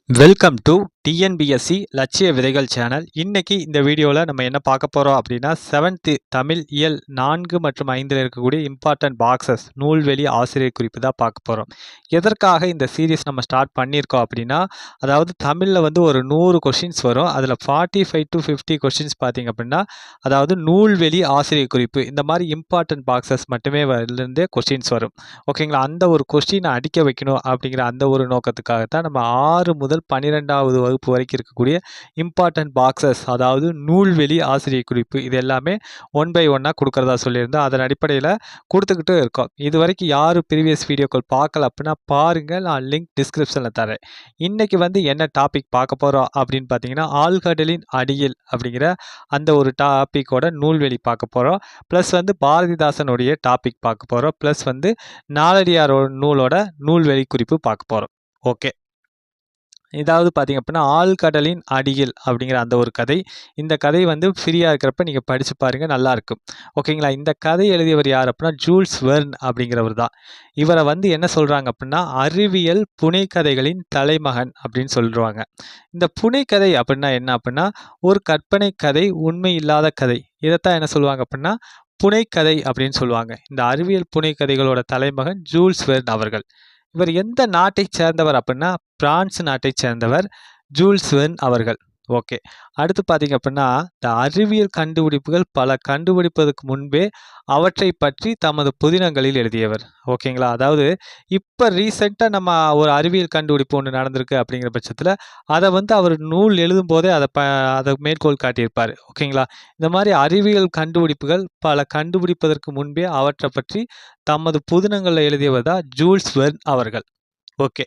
Welcome to TNPSC லட்சிய விதைகள் channel. இன்னைக்கு இந்த வீடியோவில் நம்ம என்ன பார்க்க போகிறோம் அப்படின்னா 7th தமிழ் இயல் 4 மற்றும் 5 இருக்கக்கூடிய இம்பார்ட்டன்ட் பாக்ஸஸ் நூல்வெளி ஆசிரியர் குறிப்பு தான் பார்க்க போகிறோம். எதற்காக இந்த சீரீஸ் நம்ம ஸ்டார்ட் பண்ணியிருக்கோம் அப்படின்னா, அதாவது தமிழில் வந்து ஒரு 100 கொஷின்ஸ் வரும். அதில் 45 to 50 கொஷின்ஸ் பார்த்தீங்க அப்படின்னா, அதாவது நூல்வெளி ஆசிரியர் குறிப்பு இந்த மாதிரி இம்பார்ட்டன்ட் பாக்ஸஸ் மட்டுமே இருந்தே கொஷின்ஸ் வரும். ஓகேங்களா, அந்த ஒரு கொஸ்டினை அடிக்க வைக்கணும் அப்படிங்கிற அந்த ஒரு நோக்கத்துக்காகத்தான் நம்ம 6 முதல் 12வது வகுப்பு வரைக்கும் இருக்கக்கூடிய இம்பார்ட்டன்ட் பாக்ஸஸ், அதாவது நூல்வெளி ஆசிரியர் குறிப்பு இது எல்லாமே ஒன் பை ஒன்னாக கொடுக்கறதா சொல்லியிருந்தோம். அதன் அடிப்படையில் கொடுத்துக்கிட்டு இருக்கோம். இது வரைக்கும் யாரும் ப்ரீவியஸ் வீடியோக்கள் பார்க்கல அப்படின்னா பாருங்கள், நான் லிங்க் டிஸ்கிரிப்ஷனில் தரேன். இன்னைக்கு வந்து என்ன டாபிக் பார்க்க போகிறோம் அப்படின்னு பார்த்தீங்கன்னா, ஆழ்கடலின் அடியில் அப்படிங்கிற அந்த ஒரு டாப்பிக்கோட நூல்வெளி பார்க்க போகிறோம். ப்ளஸ் வந்து பாரதிதாசனுடைய டாபிக் பார்க்க போகிறோம். ப்ளஸ் வந்து நாலடியாரோட நூலோட நூல்வெளி குறிப்பு பார்க்க போகிறோம். ஓகே, இதாவது பார்த்தீங்க அப்படின்னா ஆழ்கடலின் அடியில் அப்படிங்கிற அந்த ஒரு கதை. இந்த கதை வந்து ஃப்ரீயாக இருக்கிறப்ப நீங்கள் படித்து பாருங்கள், நல்லாயிருக்கும். ஓகேங்களா, இந்த கதை எழுதியவர் யார் அப்படின்னா ஜூல்ஸ் வெர்ன் அப்படிங்கிறவர் தான். இவரை வந்து என்ன சொல்கிறாங்க அப்படின்னா அறிவியல் புனைக்கதைகளின் தலைமகன் அப்படின்னு சொல்லுவாங்க. இந்த புனைக்கதை அப்படின்னா என்ன அப்படின்னா ஒரு கற்பனை கதை, உண்மை இல்லாத கதை. இதைத்தான் என்ன சொல்லுவாங்க அப்படின்னா புனைக்கதை அப்படின்னு சொல்லுவாங்க. இந்த அறிவியல் புனைக்கதைகளோட தலைமகன் ஜூல்ஸ் வெர்ன் அவர்கள். இவர் எந்த நாட்டைச் சேர்ந்தவர் அப்படின்னா பிரான்ஸ் நாட்டைச் சேர்ந்தவர் ஜூல்ஸ் வெர்ன் அவர்கள். ஓகே, அடுத்து பார்த்தீங்க அப்படின்னா இந்த அறிவியல் கண்டுபிடிப்புகள் பல கண்டுபிடிப்பதற்கு முன்பே அவற்றை பற்றி தமது புதினங்களில் எழுதியவர். ஓகேங்களா, அதாவது இப்போ ரீசெண்டாக நம்ம ஒரு அறிவியல் கண்டுபிடிப்பு ஒன்று நடந்திருக்கு அப்படிங்கிற பட்சத்தில் அதை வந்து அவர் நூல் எழுதும் போதே அதை மேற்கோள் காட்டியிருப்பார். ஓகேங்களா, இந்த மாதிரி அறிவியல் கண்டுபிடிப்புகள் பல கண்டுபிடிப்பதற்கு முன்பே அவற்றை பற்றி தமது புதினங்களில் எழுதியவர் தான் ஜூல்ஸ் வெர்ன் அவர்கள். ஓகே,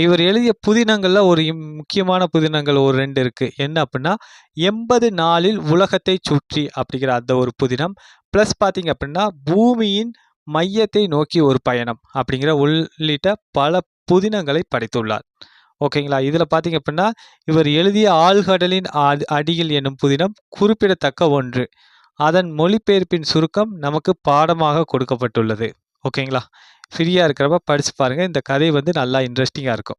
இவர் எழுதிய புதினங்களில் ஒரு முக்கியமான புதினங்கள் ஒரு 2 இருக்குது. என்ன அப்படின்னா 80 நாளில் உலகத்தை சுற்றி அப்படிங்கிற அந்த ஒரு புதினம். ப்ளஸ் பார்த்தீங்க அப்படின்னா பூமியின் மையத்தை நோக்கி ஒரு பயணம் அப்படிங்கிற உள்ளிட்ட பல புதினங்களை படைத்துள்ளார். ஓகேங்களா, இதில் பார்த்தீங்க அப்படின்னா இவர் எழுதிய ஆழ்கடலின் அடியில் என்னும் புதினம் குறிப்பிடத்தக்க ஒன்று. அதன் மொழிபெயர்ப்பின் சுருக்கம் நமக்கு பாடமாக கொடுக்கப்பட்டுள்ளது. ஓகேங்களா, ஃப்ரீயாக இருக்கிறப்ப படித்து பாருங்கள். இந்த கதை வந்து நல்லா இன்ட்ரெஸ்டிங்காக இருக்கும்.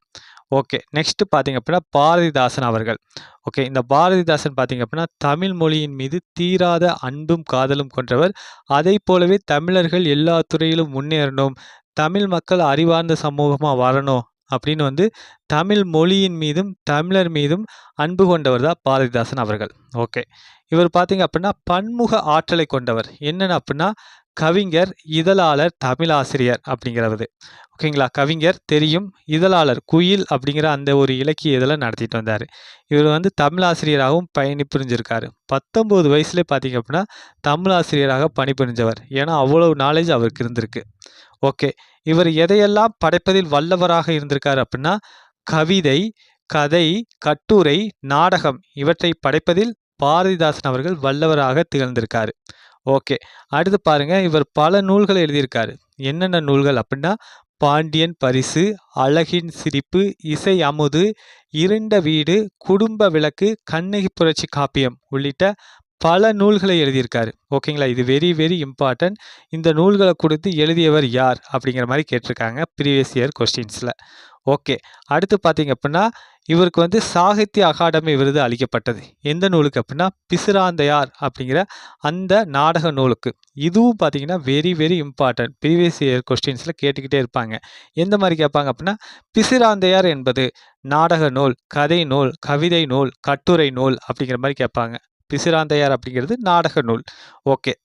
ஓகே, நெக்ஸ்ட்டு பார்த்தீங்க அப்படின்னா பாரதிதாசன் அவர்கள். ஓகே, இந்த பாரதிதாசன் பார்த்தீங்க அப்படின்னா தமிழ் மொழியின் மீது தீராத அன்பும் காதலும் கொண்டவர். அதை போலவே தமிழர்கள் எல்லா துறையிலும் முன்னேறணும், தமிழ் மக்கள் அறிவார்ந்த சமூகமாக வரணும் அப்படின்னு வந்து தமிழ் மொழியின் மீதும் தமிழர் மீதும் அன்பு கொண்டவர் தான் பாரதிதாசன் அவர்கள். ஓகே, இவர் பார்த்தீங்க அப்படின்னா பன்முக ஆற்றலை கொண்டவர். என்னென்ன அப்படின்னா கவிஞர், இதழாளர், தமிழாசிரியர் அப்படிங்கிறது. ஓகேங்களா, கவிஞர் தெரியும், இதழாளர் குயில் அப்படிங்கிற அந்த ஒரு இலக்கிய இதழை நடத்திட்டு வந்தார். இவர் வந்து தமிழாசிரியராகவும் பணிபுரிஞ்சிருக்காரு. 19 வயசுலேயே பார்த்தீங்க அப்படின்னா தமிழாசிரியராக பணிபுரிஞ்சவர். ஏன்னா அவ்வளவு நாலேஜ் அவருக்கு இருந்திருக்கு. ஓகே, இவர் எதையெல்லாம் படைப்பதில் வல்லவராக இருந்திருக்காரு அப்படின்னா கவிதை, கதை, கட்டுரை, நாடகம் இவற்றை படைப்பதில் பாரதிதாசன் அவர்கள் வல்லவராக திகழ்ந்திருக்காரு. ஓகே, அடுத்து பாருங்க, இவர் பல நூல்களை எழுதியிருக்காரு. என்னென்ன நூல்கள் அப்படின்னா பாண்டியன் பரிசு, அழகின் சிரிப்பு, இசை அமுது, இருண்ட வீடு, குடும்ப விளக்கு, கண்ணகி புரட்சி காப்பியம் உள்ளிட்ட பல நூல்களை எழுதியிருக்காரு. ஓகேங்களா, இது வெரி வெரி இம்பார்ட்டன்ட். இந்த நூல்களை கொடுத்து எழுதியவர் யார் அப்படிங்கிற மாதிரி கேட்டிருக்காங்க ப்ரீவியஸ் இயர் கொஸ்டின்ஸில். ஓகே, அடுத்து பார்த்தீங்க அப்படின்னா இவருக்கு வந்து சாகித்ய அகாடமி விருது அளிக்கப்பட்டது. எந்த நூலுக்கு அப்படின்னா பிசிராந்தையார் அப்படிங்கிற அந்த நாடக நூலுக்கு. இதுவும் பார்த்தீங்கன்னா very very important. Previous year கொஸ்டின்ஸில் கேட்டுக்கிட்டே இருப்பாங்க. எந்த மாதிரி கேட்பாங்க அப்படின்னா பிசிராந்தையார் என்பது நாடக நூல், கதை நூல், கவிதை நூல், கட்டுரை நூல் அப்படிங்கிற மாதிரி கேட்பாங்க. பிசிராந்தையார் அப்படிங்கிறது நாடக நூல். ஓகே,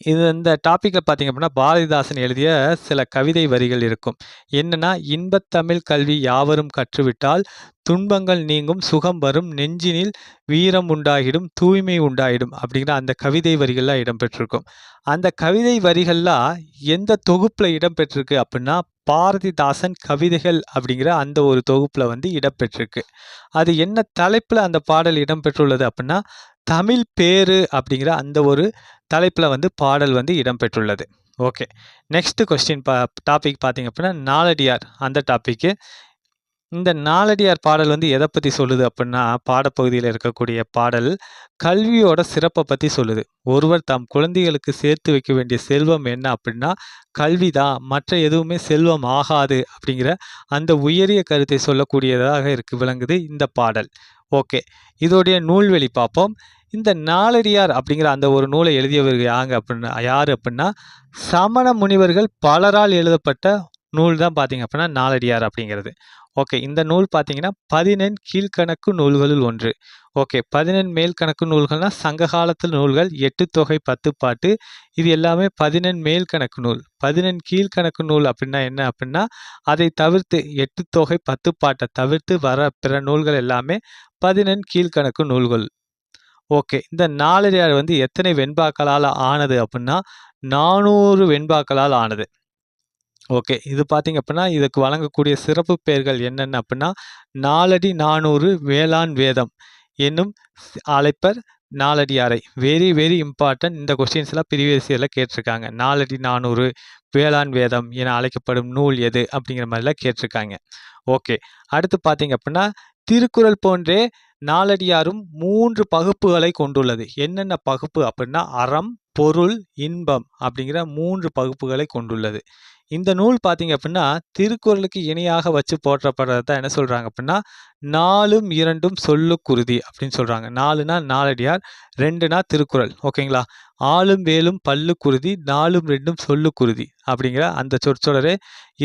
இந்த டாப்பிக்கில் பார்த்தீங்க அப்படின்னா பாரதிதாசன் எழுதிய சில கவிதை வரிகள் இருக்கும். என்னன்னா இன்பத்தமிழ் கல்வி யாவரும் கற்றுவிட்டால் துன்பங்கள் நீங்கும், சுகம் வரும், நெஞ்சினில் வீரம் உண்டாகிடும், தூய்மை உண்டாயிடும் அப்படிங்கிற அந்த கவிதை வரிகள்லாம் இடம்பெற்றிருக்கும். அந்த கவிதை வரிகள்லாம் எந்த தொகுப்பில் இடம்பெற்றிருக்கு அப்படின்னா பாரதிதாசன் கவிதைகள் அப்படிங்கிற அந்த ஒரு தொகுப்பில் வந்து இடம்பெற்றிருக்கு. அது என்ன தலைப்பில் அந்த பாடல் இடம்பெற்றுள்ளது அப்படின்னா தமிழ் பேரு அப்படிங்கிற அந்த ஒரு தலைப்பில் வந்து பாடல் வந்து இடம்பெற்றுள்ளது. ஓகே, நெக்ஸ்ட் கொஸ்டின் டாபிக் பார்த்தீங்க அப்படின்னா நாலடியார் அந்த டாப்பிக்கு. இந்த நாலடியார் பாடல் வந்து எதை பத்தி சொல்லுது அப்படின்னா, பாடப்பகுதியில இருக்கக்கூடிய பாடல், கல்வியோட சிறப்ப பத்தி சொல்லுது. ஒருவர் தம் குழந்தைகளுக்கு சேர்த்து வைக்க வேண்டிய செல்வம் என்ன அப்படின்னா, கல்வி தான். மற்ற எதுவுமே செல்வம் ஆகாது அப்படிங்கிற அந்த உயரிய கருத்தை சொல்லக்கூடியதாக விளங்குது இந்த பாடல். ஓகே. இதோடைய நூல்வழி பார்ப்போம். இந்த நாலடியார் அப்படிங்கிற அந்த ஒரு நூலை எழுதியவர் யாரு அப்படின்னா, சமண முனிவர்கள் பலரால் எழுதப்பட்ட நூல் தான் பார்த்தீங்க அப்படின்னா, நாலடியார் அப்படிங்கிறது. ஓகே. இந்த நூல் பார்த்தீங்கன்னா, 14 கீழ்க்கணக்கு நூல்களுள் ஒன்று. ஓகே. 14 மேல்கணக்கு நூல்கள்னா, சங்க காலத்து நூல்கள் 8 தொகை 10 பாட்டு. இது எல்லாமே 14 மேல்கணக்கு நூல். 14 கீழ்க்கணக்கு நூல் அப்படின்னா என்ன அப்படின்னா, அதை தவிர்த்து 8 தொகை 10 பாட்ட தவிர்த்து வர பிற நூல்கள் எல்லாமே 14 கீழ்க்கணக்கு நூல்கள். ஓகே. இந்த நாலடியார் வந்து எத்தனை வெண்பாக்களால் ஆனது அப்படின்னா, 400 வெண்பாக்களால் ஆனது. ஓகே. இது பார்த்தீங்க அப்படின்னா, இதுக்கு வழங்கக்கூடிய சிறப்பு பெயர்கள் என்னென்ன அப்படின்னா, நாலடி 400 வேளாண் வேதம் என்னும் அழைப்பர் நாலடியாரை. Very very important. இந்த கொஸ்டின்ஸ்லாம் ப்ரீவியஸ் இயர்ல கேட்டிருக்காங்க. நாலடி 400 வேளாண் வேதம் என அழைக்கப்படும் நூல் எது? அப்படிங்கிற மாதிரிலாம் கேட்டிருக்காங்க. ஓகே. அடுத்து பார்த்தீங்க அப்படின்னா, திருக்குறள் போன்றே நாலடியாரும் 3 பகுப்புகளை கொண்டுள்ளது. என்னென்ன பகுப்பு அப்படின்னா, அறம், பொருள், இன்பம் அப்படிங்கிற 3 பகுப்புகளை கொண்டுள்ளது. இந்த நூல் பார்த்தீங்க அப்படின்னா, திருக்குறளுக்கு இணையாக வச்சு போற்றப்படுறத தான் என்ன சொல்றாங்க அப்படின்னா, 4ம் 2ம் சொல்லுக்குறுதி அப்படின்னு சொல்றாங்க. 4னா நாலடியார், 2னா திருக்குறள். ஓகேங்களா? ஆலும் வேலும் பல்லுக்குறுதி, 4ம் 2ம் சொல்லுக்குறுதி அப்படிங்கிற அந்த சொற்றொடரே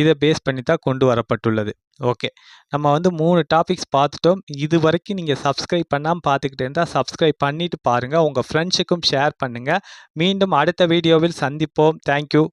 இதை பேஸ் பண்ணி தான் கொண்டு வரப்பட்டுள்ளது. ஓகே. நம்ம வந்து 3 டாபிக்ஸ் பார்த்துட்டோம். இதுவரைக்கும் நீங்க சப்ஸ்கிரைப் பண்ணாம பார்த்துக்கிட்டு இருந்தா, சப்ஸ்கிரைப் பண்ணிட்டு பாருங்க. உங்க ஃப்ரெண்ட்ஸுக்கும் ஷேர் பண்ணுங்க. மீண்டும் அடுத்த வீடியோவில் சந்திப்போம். Thank you.